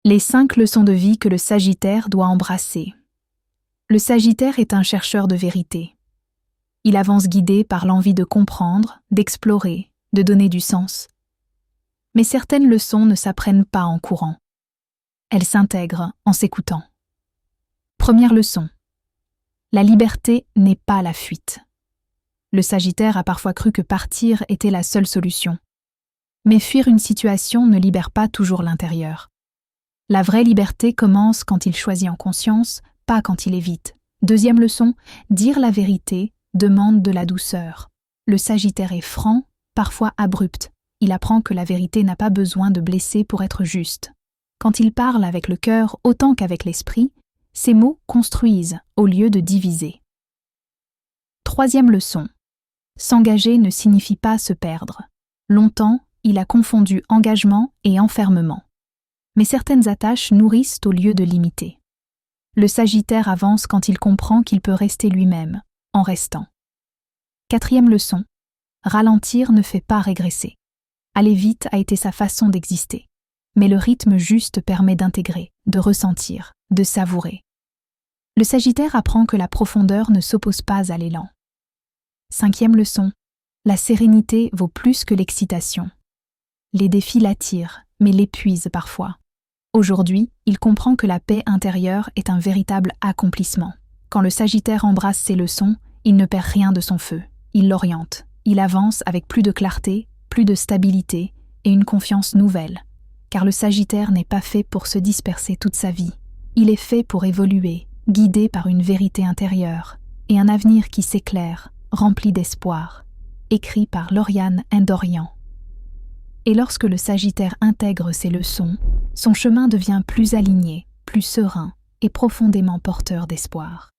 Les 5 leçons de vie que le Sagittaire doit embrasser. Le Sagittaire est un chercheur de vérité. Il avance guidé par l'envie de comprendre, d'explorer, de donner du sens. Mais certaines leçons ne s'apprennent pas en courant. Elles s'intègrent en s'écoutant. Première leçon. La liberté n'est pas la fuite. Le Sagittaire a parfois cru que partir était la seule solution. Mais fuir une situation ne libère pas toujours l'intérieur. La vraie liberté commence quand il choisit en conscience, pas quand il évite. Deuxième leçon, dire la vérité demande de la douceur. Le Sagittaire est franc, parfois abrupt. Il apprend que la vérité n'a pas besoin de blesser pour être juste. Quand il parle avec le cœur autant qu'avec l'esprit, ses mots construisent au lieu de diviser. Troisième leçon. S'engager ne signifie pas se perdre. Longtemps, il a confondu engagement et enfermement. Mais certaines attaches nourrissent au lieu de limiter. Le Sagittaire avance quand il comprend qu'il peut rester lui-même, en restant. Quatrième leçon. Ralentir ne fait pas régresser. Aller vite a été sa façon d'exister. Mais le rythme juste permet d'intégrer, de ressentir, de savourer. Le Sagittaire apprend que la profondeur ne s'oppose pas à l'élan. Cinquième leçon. La sérénité vaut plus que l'excitation. Les défis l'attirent, mais l'épuisent parfois. Aujourd'hui, il comprend que la paix intérieure est un véritable accomplissement. Quand le Sagittaire embrasse ses leçons, il ne perd rien de son feu. Il l'oriente. Il avance avec plus de clarté, plus de stabilité et une confiance nouvelle. Car le Sagittaire n'est pas fait pour se disperser toute sa vie. Il est fait pour évoluer, guidé par une vérité intérieure et un avenir qui s'éclaire, rempli d'espoir. Écrit par Lauriane Ndorian. Et lorsque le Sagittaire intègre ses leçons, son chemin devient plus aligné, plus serein et profondément porteur d'espoir.